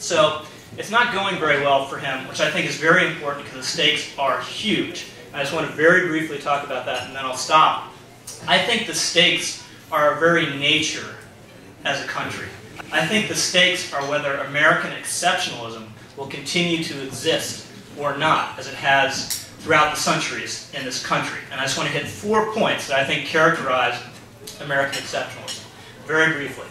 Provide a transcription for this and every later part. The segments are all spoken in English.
So it's not going very well for him, which I think is very important because the stakes are huge. I just want to very briefly talk about that, and then I'll stop. I think the stakes are our very nature as a country. I think the stakes are whether American exceptionalism will continue to exist or not, as it has throughout the centuries in this country. And I just want to hit 4 points that I think characterize American exceptionalism, very briefly.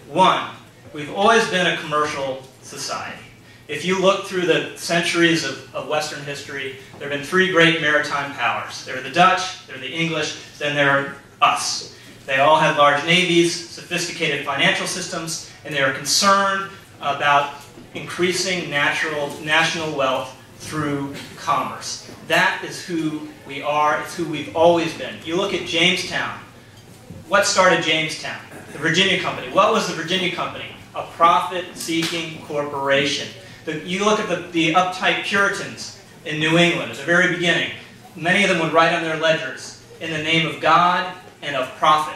One, we've always been a commercial society. If you look through the centuries of Western history, there have been 3 great maritime powers. There are the Dutch, there are the English, then there are us. They all had large navies, sophisticated financial systems, and they are concerned about increasing national wealth through commerce. That is who we are. It's who we've always been. You look at Jamestown. What started Jamestown? The Virginia Company. What was the Virginia Company? A profit-seeking corporation. You look at the uptight Puritans in New England at the very beginning. Many of them would write on their ledgers, in the name of God and of profit.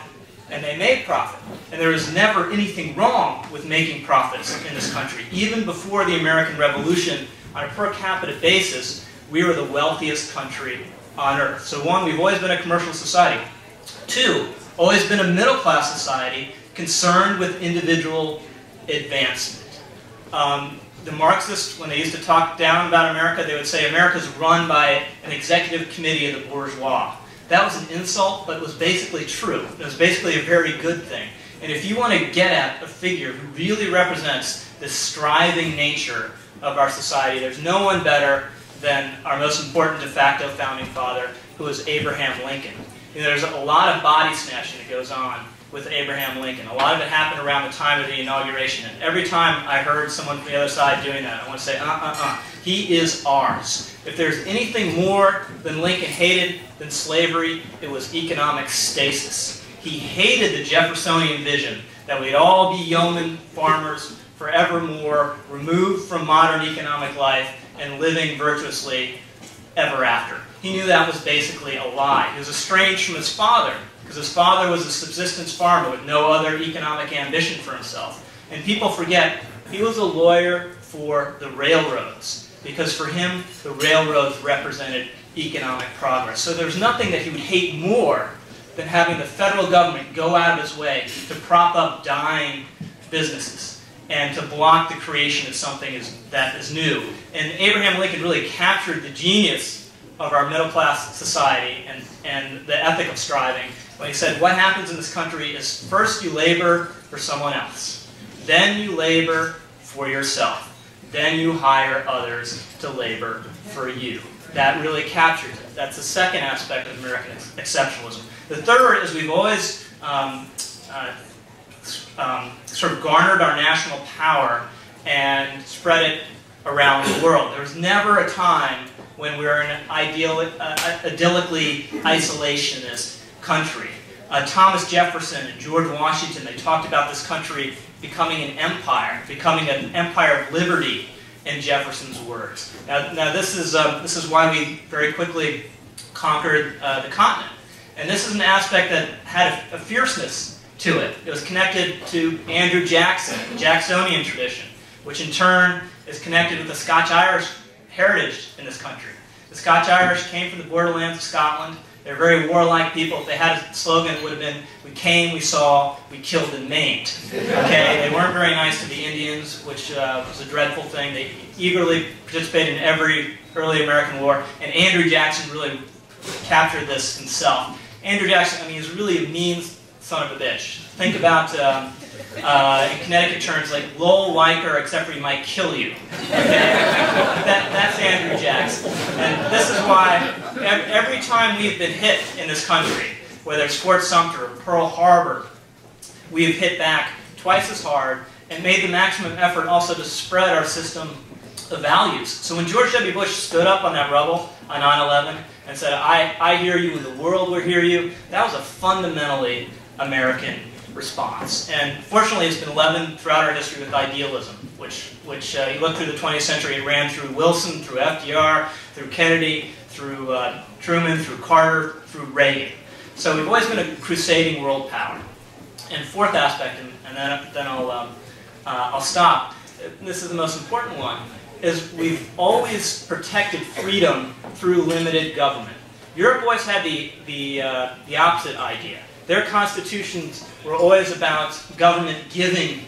And they made profit. And there was never anything wrong with making profits in this country. Even before the American Revolution, on a per capita basis, we were the wealthiest country on earth. So one, we've always been a commercial society. 2, always been a middle-class society concerned with individual advancement. The Marxists, when they used to talk down about America, they would say America's run by an executive committee of the bourgeois. That was an insult, but it was basically true. It was basically a very good thing. And if you want to get at a figure who really represents the striving nature of our society, there's no one better than our most important de facto founding father, who was Abraham Lincoln. You know, there's a lot of body snatching that goes on with Abraham Lincoln. A lot of it happened around the time of the inauguration. And every time I heard someone from the other side doing that, I want to say, he is ours. If there's anything more than Lincoln hated than slavery, it was economic stasis. He hated the Jeffersonian vision that we'd all be yeoman farmers forevermore, removed from modern economic life, and living virtuously ever after. He knew that was basically a lie. He was estranged from his father, because his father was a subsistence farmer with no other economic ambition for himself. And people forget, he was a lawyer for the railroads, because for him, the railroads represented economic progress. So there's nothing that he would hate more than having the federal government go out of its way to prop up dying businesses and to block the creation of something that is new. And Abraham Lincoln really captured the genius of our middle-class society and the ethic of striving when he said, what happens in this country is first you labor for someone else, then you labor for yourself, then you hire others to labor for you. That really captures it. That's the second aspect of American exceptionalism. The third is we've always sort of garnered our national power and spread it around the world. There was never a time when we were in an idyllically isolationist country. Thomas Jefferson and George Washington, they talked about this country becoming an empire of liberty, in Jefferson's words. Now this is why we very quickly conquered the continent. And this is an aspect that had a fierceness to it. It was connected to Andrew Jackson, the Jacksonian tradition, which in turn is connected with the Scotch-Irish heritage in this country. The Scotch-Irish came from the borderlands of Scotland. They're very warlike people. If they had a slogan, it would have been, we came, we saw, we killed and maimed. Okay? They weren't very nice to the Indians, which was a dreadful thing. They eagerly participated in every early American war, and Andrew Jackson really captured this himself. Andrew Jackson, I mean, is really a mean son of a bitch. Think about, in Connecticut terms, like Lowell Weicker, except for he might kill you. Okay? That's Andrew Jackson. And this is why every time we've been hit in this country, whether it's Fort Sumter or Pearl Harbor, we have hit back twice as hard and made the maximum effort also to spread our system of values. So when George W. Bush stood up on that rubble on 9/11 and said, I hear you and the world will hear you, that was a fundamentally American response. And fortunately, it's been leavened throughout our history with idealism, which you look through the 20th century, it ran through Wilson, through FDR, through Kennedy, through Truman, through Carter, through Reagan. So we've always been a crusading world power. And fourth aspect, and then I'll stop, this is the most important one, is we've always protected freedom through limited government. Europe always had the opposite idea. Their constitutions were always about government giving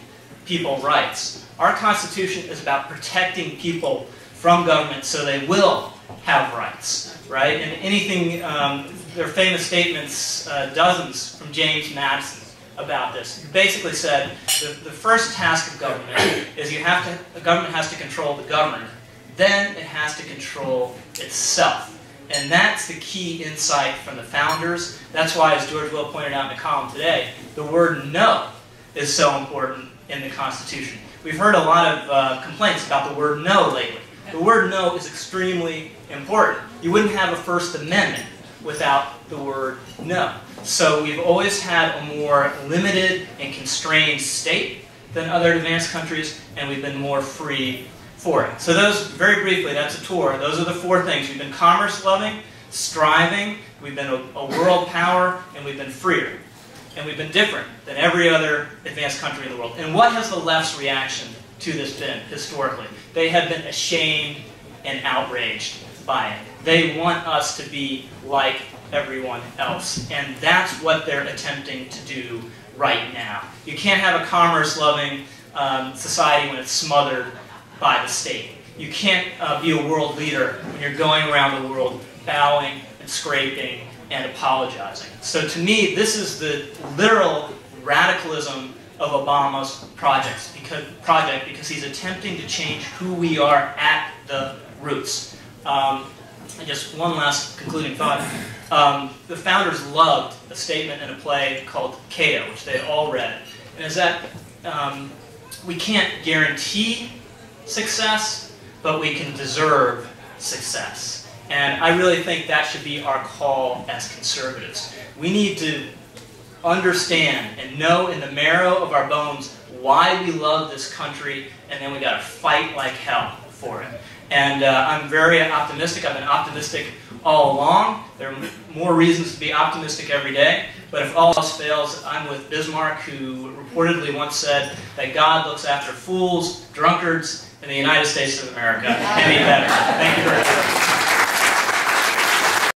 people rights. Our Constitution is about protecting people from government so they will have rights, right? And anything, there are famous statements, dozens from James Madison about this. He basically said the first task of government is the government has to control the governed, then it has to control itself. And that's the key insight from the founders. That's why, as George Will pointed out in the column today, the word no is so important in the Constitution. We've heard a lot of complaints about the word no lately. The word no is extremely important. You wouldn't have a First Amendment without the word no. So we've always had a more limited and constrained state than other advanced countries, and we've been more free for it. So those, very briefly, that's a tour. Those are the four things. We've been commerce-loving, striving, we've been a world power, and we've been freer. And we've been different than every other advanced country in the world. And what has the left's reaction to this been, historically? They have been ashamed and outraged by it. They want us to be like everyone else. And that's what they're attempting to do right now. You can't have a commerce-loving society when it's smothered by the state. You can't be a world leader when you're going around the world bowing and scraping and apologizing. So to me, this is the literal radicalism of Obama's project because he's attempting to change who we are at the roots. And just one last concluding thought. The founders loved a statement in a play called Cato, which they had all read, and is that we can't guarantee success, but we can deserve success. And I really think that should be our call as conservatives. We need to understand and know in the marrow of our bones why we love this country, and then we got to fight like hell for it. And I'm very optimistic. I've been optimistic all along. There are more reasons to be optimistic every day. But if all else fails, I'm with Bismarck, who reportedly once said that God looks after fools, drunkards, and the United States of America. Any better. Thank you very much.